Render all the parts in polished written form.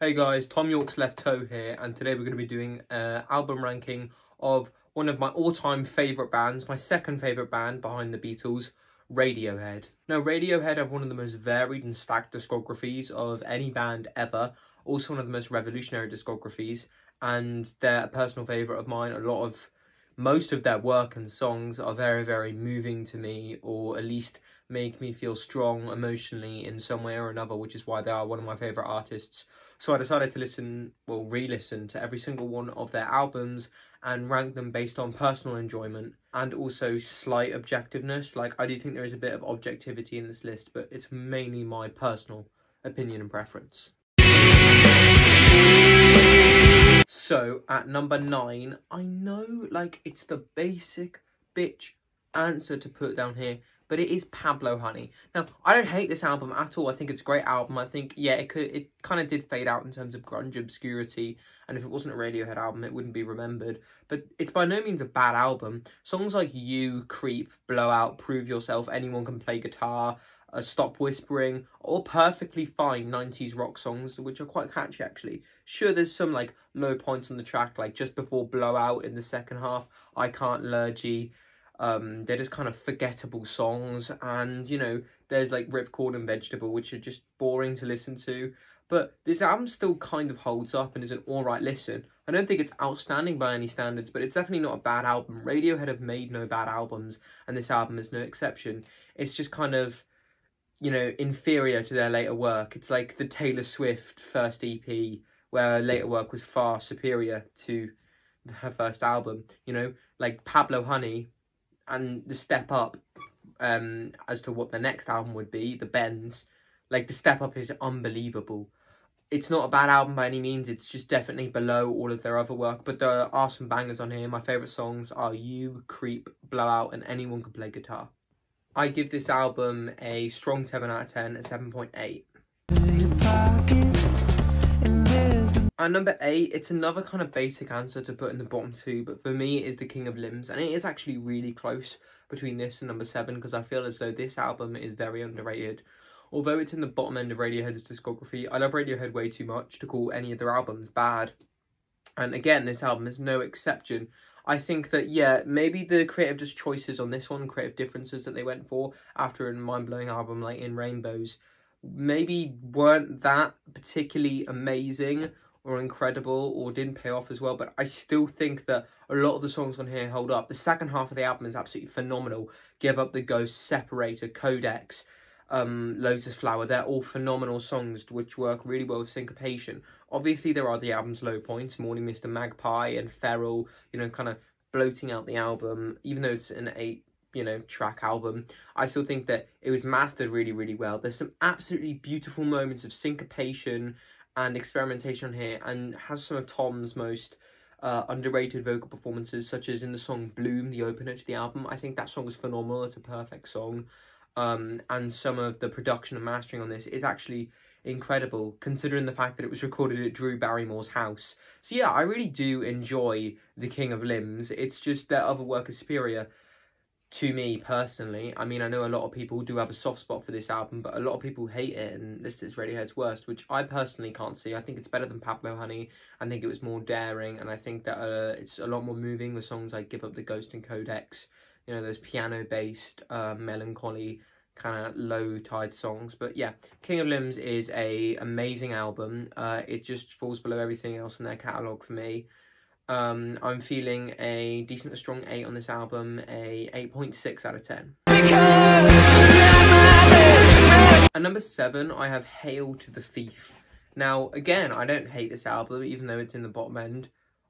Hey guys, Tom York's Left Toe here, and today we're going to be doing an album ranking of one of my all-time favourite bands, my second favourite band behind the Beatles, Radiohead. Now, Radiohead have one of the most varied and stacked discographies of any band ever, also one of the most revolutionary discographies, and they're a personal favourite of mine. Most of their work and songs are very, very moving to me, or at least make me feel strong emotionally in some way or another, which is why they are one of my favourite artists. So I decided to re-listen to every single one of their albums and rank them based on personal enjoyment and also slight objectiveness. Like, I do think there is a bit of objectivity in this list, but it's mainly my personal opinion and preference. So, at number 9, I know, it's the basic bitch answer to put down here, but it is Pablo Honey. Now, I don't hate this album at all. I think it's a great album. I think, yeah, it kind of did fade out in terms of grunge obscurity, and if it wasn't a Radiohead album, it wouldn't be remembered. But it's by no means a bad album. Songs like You, Creep, Blowout, Prove Yourself, Anyone Can Play Guitar, Stop Whispering, all perfectly fine 90s rock songs, which are quite catchy, actually. Sure, there's some, low points on the track, like just before Blowout in the second half, I Can't Lurgy. They're just kind of forgettable songs, and, there's, Ripcord and Vegetable, which are just boring to listen to. But this album still kind of holds up and is an alright listen. I don't think it's outstanding by any standards, but it's definitely not a bad album. Radiohead have made no bad albums, and this album is no exception. It's just kind of, inferior to their later work. It's like the Taylor Swift first EP, where her later work was far superior to her first album. Like Pablo Honey and the step up as to what the next album would be, The Bends. Like, the step up is unbelievable. It's not a bad album by any means. It's just definitely below all of their other work, but there are some bangers on here. My favourite songs are You, Creep, Blowout, and Anyone Can Play Guitar. I give this album a strong 7 out of 10, a 7.8. At number 8, it's another kind of basic answer to put in the bottom 2, but for me it is The King of Limbs, and it is actually really close between this and number 7, because I feel as though this album is very underrated. Although it's in the bottom end of Radiohead's discography, I love Radiohead way too much to call any of their albums bad. And again, this album is no exception. I think that, yeah, maybe the creative choices on this one, creative differences that they went for after a mind-blowing album like In Rainbows, maybe weren't that particularly amazing or incredible or didn't pay off as well, but I still think that a lot of the songs on here hold up. The second half of the album is absolutely phenomenal. Give Up the Ghost, Separator, Codex, Lotus Flower, they're all phenomenal songs which work really well with syncopation. Obviously there are the album's low points, Morning Mr. Magpie and Feral, kind of bloating out the album. Even though it's an 8 track album, I still think that it was mastered really, really well. There's some absolutely beautiful moments of syncopation and experimentation on here, and has some of Tom's most underrated vocal performances, such as in the song Bloom, the opener to the album. I think that song is phenomenal. It's a perfect song. And some of the production and mastering on this is actually incredible, considering the fact that it was recorded at Drew Barrymore's house. So yeah, I really do enjoy The King of Limbs. It's just their other work is superior to me personally. I mean, I know a lot of people do have a soft spot for this album, but a lot of people hate it and list it as Radiohead's worst, which I personally can't see. I think it's better than Pablo Honey. I think it was more daring, and I think that it's a lot more moving with songs like Give Up the Ghost and Codex. Those piano-based, melancholy, kind of low-tide songs. But yeah, King of Limbs is a amazing album. It just falls below everything else in their catalogue for me. I'm feeling a decent to strong 8 on this album, a 8.6 out of 10. At number 7, I have Hail to the Thief. Now, again, I don't hate this album, even though it's in the bottom end.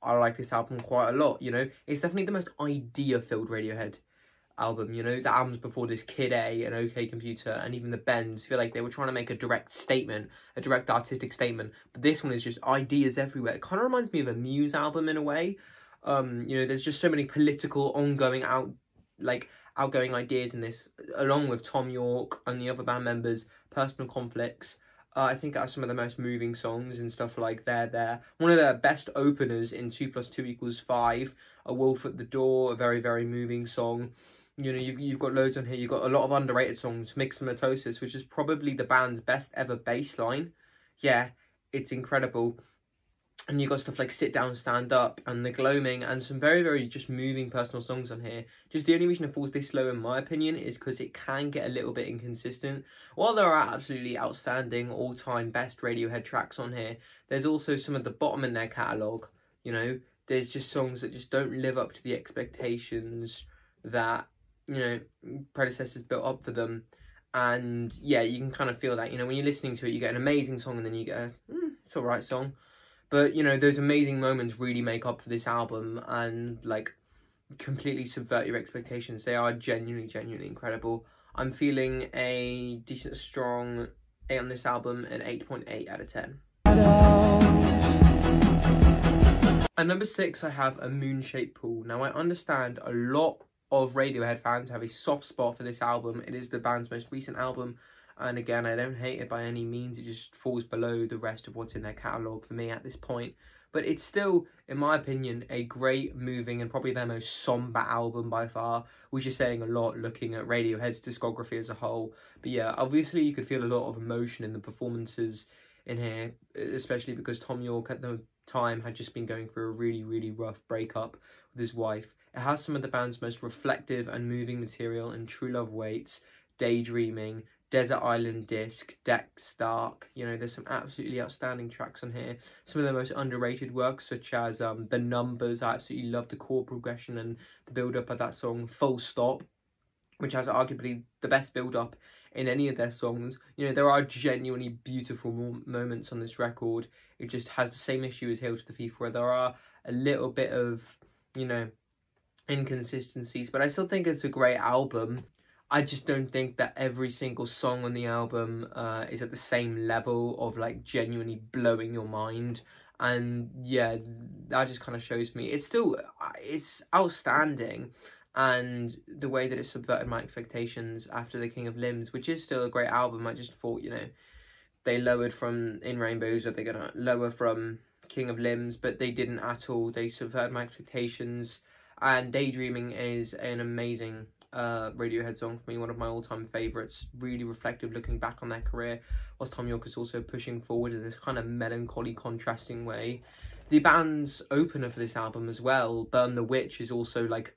I like this album quite a lot, It's definitely the most idea-filled Radiohead album, The albums before this, Kid A and OK Computer and even The Bends, feel like they were trying to make a direct statement, a direct artistic statement. But this one is just ideas everywhere. It kind of reminds me of a Muse album in a way. There's just so many political, ongoing, outgoing ideas in this, along with Tom York and the other band members' personal conflicts. I think it has some of the most moving songs and stuff like There. One of their best openers in 2 + 2 = 5. A Wolf at the Door, a very, very moving song. You've got loads on here. You've got a lot of underrated songs. Myxomatosis, which is probably the band's best ever bass line. Yeah, it's incredible. And you got stuff like Sit Down, Stand Up, and The Gloaming, and some very, very just moving personal songs on here. Just the only reason it falls this low, in my opinion, is because it can get a little bit inconsistent. While there are absolutely outstanding, all-time best Radiohead tracks on here, there's also some at the bottom in their catalogue, you know. There's just songs that just don't live up to the expectations that, you know, predecessors built up for them. And, yeah, you can kind of feel that, you know, when you're listening to it, you get an amazing song, and then you get a, it's alright song. But, you know, those amazing moments really make up for this album and, like, completely subvert your expectations. They are genuinely, genuinely incredible. I'm feeling a decent, strong 8 on this album, an 8.8 out of 10. At number 6, I have A Moon-Shaped Pool. Now, I understand a lot of Radiohead fans have a soft spot for this album. It is the band's most recent album. And again, I don't hate it by any means. It just falls below the rest of what's in their catalogue for me at this point. But it's still, in my opinion, a great, moving, and probably their most somber album by far, which is saying a lot looking at Radiohead's discography as a whole. But yeah, obviously you could feel a lot of emotion in the performances in here, especially because Tom York at the time had just been going through a really, really rough breakup with his wife. It has some of the band's most reflective and moving material in True Love Waits, Daydreaming, Desert Island Disc, Dex Dark. You know, there's some absolutely outstanding tracks on here. Some of the most underrated works, such as The Numbers. I absolutely love the chord progression and the build-up of that song, Full Stop, which has arguably the best build-up in any of their songs. You know, there are genuinely beautiful moments on this record. It just has the same issue as Hail to the Thief, where there are a little bit of, you know, inconsistencies, but I still think it's a great album. I just don't think that every single song on the album is at the same level of, like, genuinely blowing your mind. And yeah, that just kind of shows me it's still, it's outstanding. And the way that it subverted my expectations after The King of Limbs, which is still a great album, I just thought, you know, they lowered from In Rainbows, or they're going to lower from King of Limbs, but they didn't at all. They subverted my expectations. And Daydreaming is an amazing Radiohead song for me, one of my all-time favourites, really reflective looking back on their career, whilst Tom York is also pushing forward in this kind of melancholy, contrasting way. The band's opener for this album as well, Burn the Witch, is also like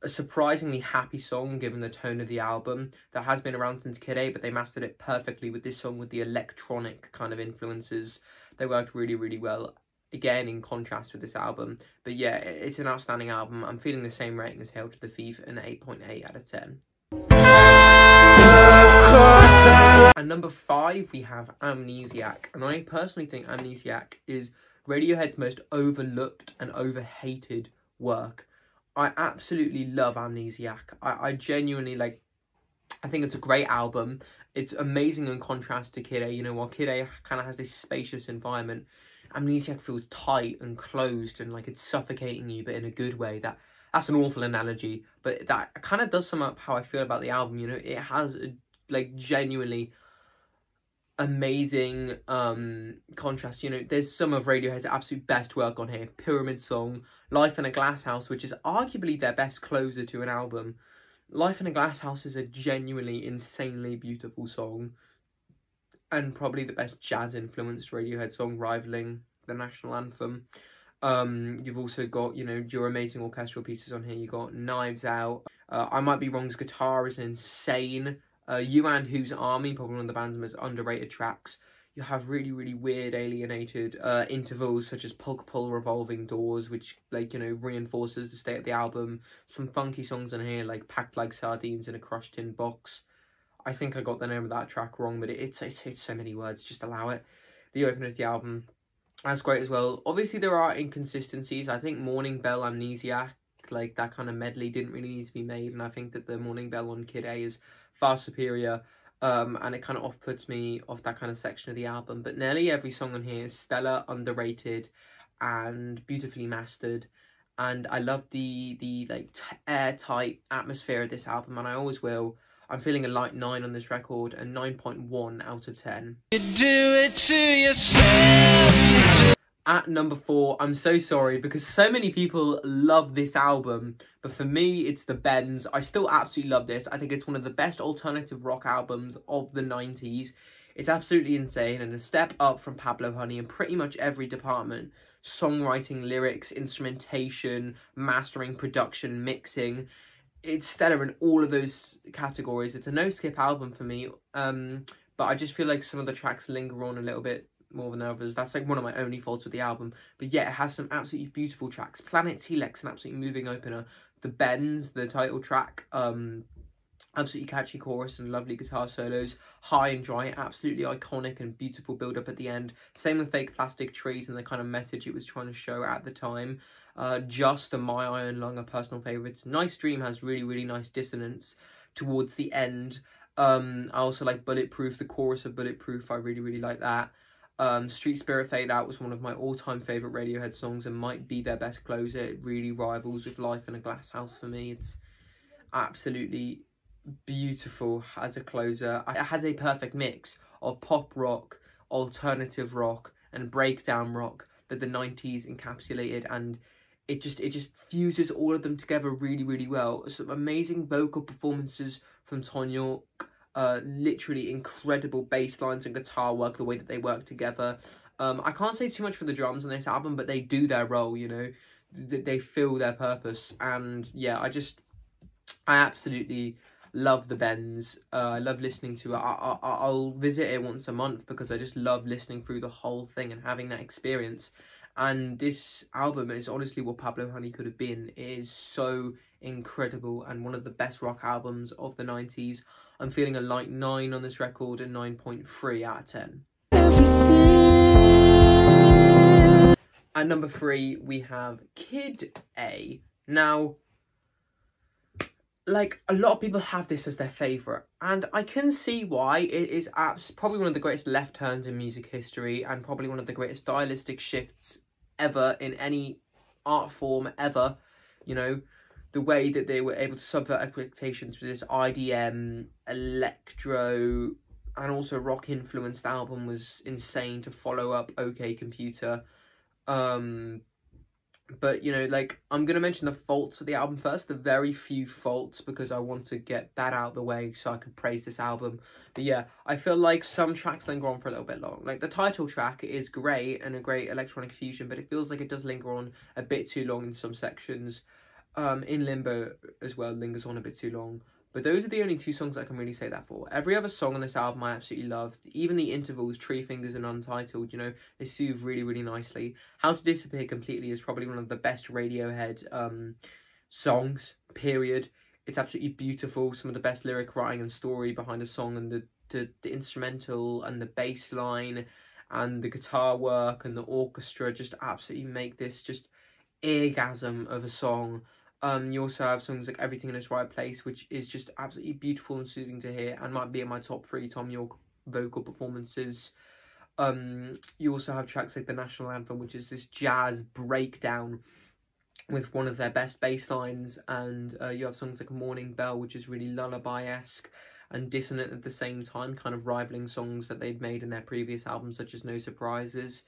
a surprisingly happy song given the tone of the album that has been around since Kid A, but they mastered it perfectly with this song with the electronic kind of influences. They worked really, really well, again in contrast with this album. But yeah, it's an outstanding album. I'm feeling the same rating as Hail to the Thief, an 8.8 out of 10. And number 5, we have Amnesiac. And I personally think Amnesiac is Radiohead's most overlooked and overhated work. I absolutely love Amnesiac. I genuinely, like, I think it's a great album. It's amazing in contrast to Kid A. You know, while Kid A kind of has this spacious environment, Amnesiac feels tight and closed and like it's suffocating you, but in a good way. That's an awful analogy, but that kind of does sum up how I feel about the album. You know, it has a, like, genuinely amazing contrast. You know, there's some of Radiohead's absolute best work on here. Pyramid Song, Life in a Glass House, which is arguably their best closer to an album. Life in a Glass House is a genuinely insanely beautiful song, and probably the best jazz-influenced Radiohead song, rivaling the national anthem. You've also got, you know, your amazing orchestral pieces on here. You got Knives Out. I Might Be Wrong's guitar is insane. You and Whose Army, probably one of the band's most underrated tracks. You have really, really weird, alienated intervals, such as Pug Pull Revolving Doors, which, like, you know, reinforces the state of the album. Some funky songs on here, like Packed Like Sardines in a Crushed Tin Box. I think I got the name of that track wrong, but it's so many words, just allow it. The opener of the album, that's great as well. Obviously, there are inconsistencies. I think Morning Bell, Amnesiac, like, that kind of medley didn't really need to be made, and I think that the Morning Bell on Kid A is far superior, and it kind of off-puts me off that kind of section of the album. But nearly every song on here is stellar, underrated, and beautifully mastered. And I love the like airtight atmosphere of this album, and I always will. I'm feeling a light 9 on this record, and 9.1 out of 10. You do it to yourself. At number 4, I'm so sorry, because so many people love this album, but for me, it's The Bends. I still absolutely love this. I think it's one of the best alternative rock albums of the 90s. It's absolutely insane and a step up from Pablo Honey in pretty much every department. Songwriting, lyrics, instrumentation, mastering, production, mixing. It's stellar in all of those categories. It's a no-skip album for me, but I just feel like some of the tracks linger on a little bit more than others. That's like one of my only faults with the album. But yeah, it has some absolutely beautiful tracks. Planet Telex, an absolutely moving opener. The Bends, the title track, absolutely catchy chorus and lovely guitar solos. High and Dry, absolutely iconic and beautiful build up at the end. Same with Fake Plastic Trees and the kind of message it was trying to show at the time. Just and My Iron Lung are personal favourites. Nice Dream has really, really nice dissonance towards the end. I also like Bulletproof, the chorus of Bulletproof, I really, really like that. Street Spirit Fade Out was one of my all-time favourite Radiohead songs and might be their best closer. It really rivals with Life in a Glass House for me. It's absolutely beautiful as a closer. It has a perfect mix of pop rock, alternative rock and breakdown rock that the 90s encapsulated, and it just fuses all of them together really, really well. Some amazing vocal performances from Tom York, literally incredible bass lines and guitar work, the way that they work together. I can't say too much for the drums on this album, but they do their role, you know. They fill their purpose, and yeah, I absolutely love the Bends. I love listening to it. I'll visit it once a month because I just love listening through the whole thing and having that experience. And this album is honestly what Pablo Honey could have been. It is so incredible and one of the best rock albums of the 90s. I'm feeling a light 9 on this record and 9.3 out of 10. At number 3, we have Kid A. Now, like, a lot of people have this as their favourite, and I can see why. It is probably one of the greatest left turns in music history, and probably one of the greatest stylistic shifts ever in any art form ever. You know, the way that they were able to subvert expectations with this IDM, electro, and also rock influenced album was insane to follow up OK Computer. But, you know, like, I'm going to mention the faults of the album first, the very few faults, because I want to get that out of the way so I can praise this album. But yeah, I feel like some tracks linger on for a little bit long. Like, the title track is great and a great electronic fusion, but it feels like it does linger on a bit too long in some sections. In Limbo as well, lingers on a bit too long. But those are the only 2 songs I can really say that for. Every other song on this album I absolutely loved. Even the intervals, Tree Fingers and Untitled, you know, they soothe really, really nicely. How to Disappear Completely is probably one of the best Radiohead songs, period. It's absolutely beautiful. Some of the best lyric writing and story behind a song, and the instrumental and the bass line and the guitar work and the orchestra just absolutely make this just orgasm of a song. You also have songs like Everything in Its Right Place, which is just absolutely beautiful and soothing to hear and might be in my top 3 Tom York vocal performances. You also have tracks like the National Anthem, which is this jazz breakdown with one of their best bass lines, and you have songs like Morning Bell, which is really lullaby-esque and dissonant at the same time, kind of rivaling songs that they'd made in their previous albums, such as No Surprises.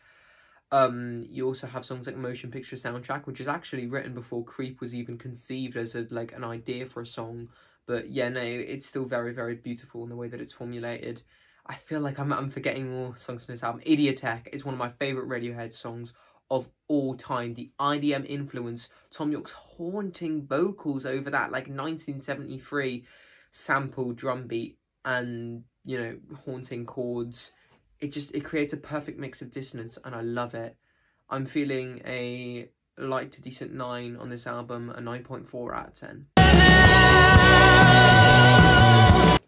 You also have songs like Motion Picture Soundtrack, which is actually written before Creep was even conceived as an idea for a song. But yeah, no, it's still very, very beautiful in the way that it's formulated. I feel like I'm forgetting more songs from this album. Idiotech is one of my favourite Radiohead songs of all time. The IDM influence, Tom York's haunting vocals over that, like, 1973 sample drum beat and, you know, haunting chords. It creates a perfect mix of dissonance, and I love it. I'm feeling a light to decent 9 on this album, a 9.4 out of 10.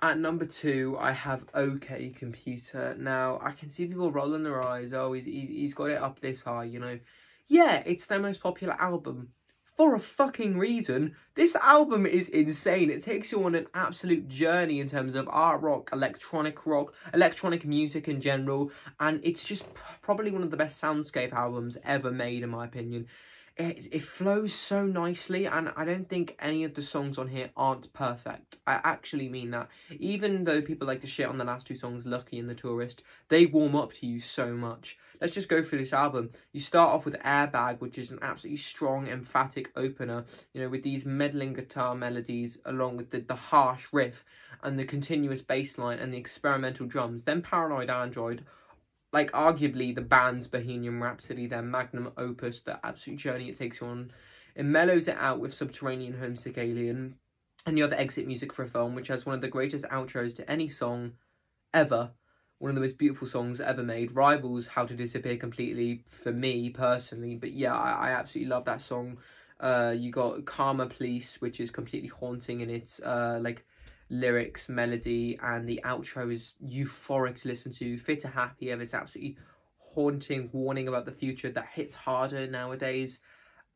At number 2, I have OK Computer. Now, I can see people rolling their eyes. Oh, he's got it up this high, you know. Yeah, it's their most popular album. For a fucking reason. This album is insane. It takes you on an absolute journey in terms of art rock, electronic music in general, and it's just probably one of the best soundscape albums ever made, in my opinion. it flows so nicely, and I don't think any of the songs on here aren't perfect. I actually mean that. Even though people like to shit on the last two songs, Lucky and The Tourist, they warm up to you so much. Let's just go through this album. You start off with Airbag, which is an absolutely strong, emphatic opener, you know, with these meddling guitar melodies along with the harsh riff and the continuous bass line and the experimental drums. Then Paranoid Android, like arguably the band's Bohemian Rhapsody, their magnum opus, the absolute journey it takes you on. It mellows it out with Subterranean Homesick Alien, and you have Exit Music for a Film, which has one of the greatest outros to any song ever, one of the most beautiful songs ever made, rivals How to Disappear completely for me personally, but yeah, I absolutely love that song. You got Karma Police, which is completely haunting in its like lyrics, melody, and the outro is euphoric to listen to. Fit to Happy of its absolutely haunting warning about the future that hits harder nowadays.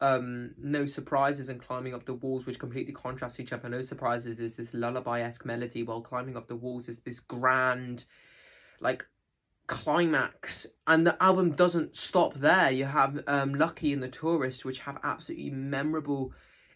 No Surprises and Climbing Up the Walls, which completely contrast each other. No Surprises is this lullaby-esque melody, while Climbing Up the Walls is this grand, like, climax, and the album doesn't stop there. You have Lucky and The Tourist, which have absolutely memorable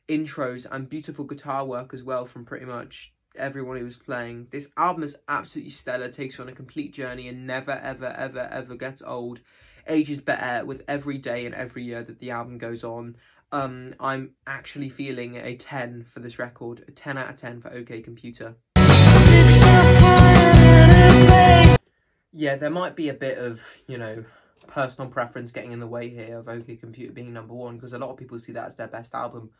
intros and beautiful guitar work as well from pretty much everyone who was playing. This album is absolutely stellar, takes you on a complete journey and never ever ever ever gets old. Ages better with every day and every year that the album goes on. I'm actually feeling a 10 for this record, a 10 out of 10 for OK Computer. Yeah, there might be a bit of, you know, personal preference getting in the way here of OK Computer being #1, because a lot of people see that as their best album.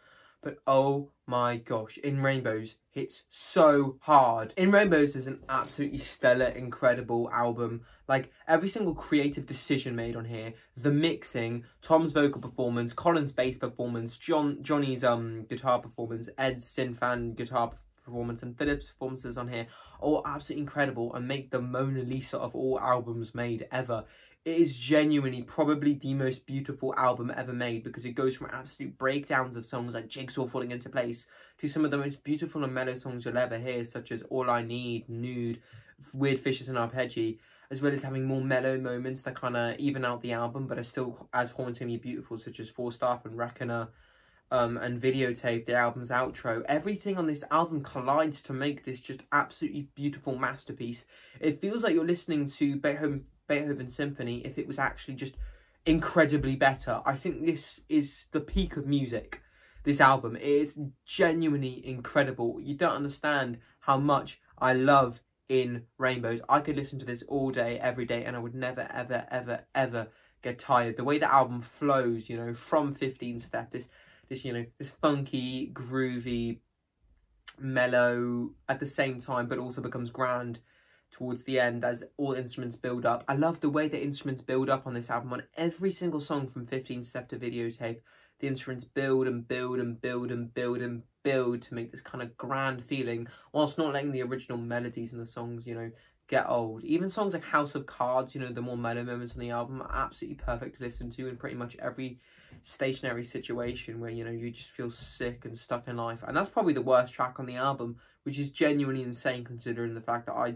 But oh my gosh, In Rainbows hits so hard. In Rainbows is an absolutely stellar, incredible album. Like, every single creative decision made on here, the mixing, Tom's vocal performance, Colin's bass performance, Johnny's guitar performance, Ed's synth guitar performance, and Philip's performances on here, all absolutely incredible and make the Mona Lisa of all albums made ever. It is genuinely probably the most beautiful album ever made, because it goes from absolute breakdowns of songs like Jigsaw falling into place to some of the most beautiful and mellow songs you'll ever hear, such as All I Need, Nude, Weird Fishes and Arpeggi, as well as having more mellow moments that kind of even out the album but are still as hauntingly beautiful, such as Forced Up and Reckoner. And Videotape, the album's outro. Everything on this album collides to make this just absolutely beautiful masterpiece. It feels like you're listening to Beethoven's Symphony if it was actually just incredibly better. I think this is the peak of music, this album. It is genuinely incredible. You don't understand how much I love In Rainbows. I could listen to this all day, every day, and I would never, ever, ever, ever get tired. The way the album flows, you know, from 15 Step, this, you know, this funky, groovy, mellow at the same time, but also becomes grand towards the end as all instruments build up. I love the way the instruments build up on this album. On every single song from 15 Step to Videotape, the instruments build and build and build and build and build to make this kind of grand feeling, whilst not letting the original melodies in the songs, you know, get old. Even songs like House of Cards, you know, the more mellow moments on the album, are absolutely perfect to listen to in pretty much every stationary situation where, you know, you just feel sick and stuck in life. And that's probably the worst track on the album, which is genuinely insane considering the fact that I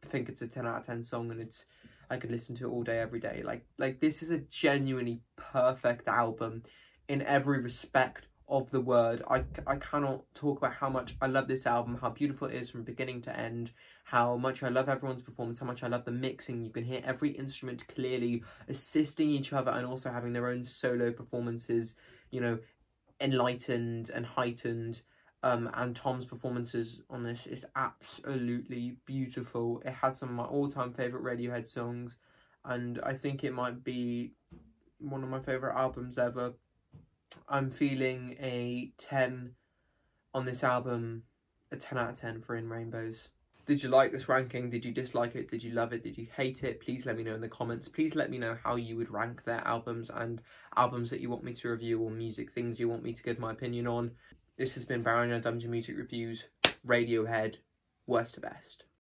think it's a 10 out of 10 song and it's, I could listen to it all day, every day. Like this is a genuinely perfect album in every respect of the word. I cannot talk about how much I love this album, how beautiful it is from beginning to end, how much I love everyone's performance, how much I love the mixing. You can hear every instrument clearly assisting each other and also having their own solo performances, you know, enlightened and heightened. And Tom's performances on this is absolutely beautiful. It has some of my all-time favourite Radiohead songs, and I think it might be one of my favourite albums ever. I'm feeling a 10 on this album, a 10 out of 10 for In Rainbows. Did you like this ranking? Did you dislike it? Did you love it? Did you hate it? Please let me know in the comments. Please let me know how you would rank their albums and albums that you want me to review, or music things you want me to give my opinion on. This has been Baron Dungeon Music Reviews, Radiohead, worst to best.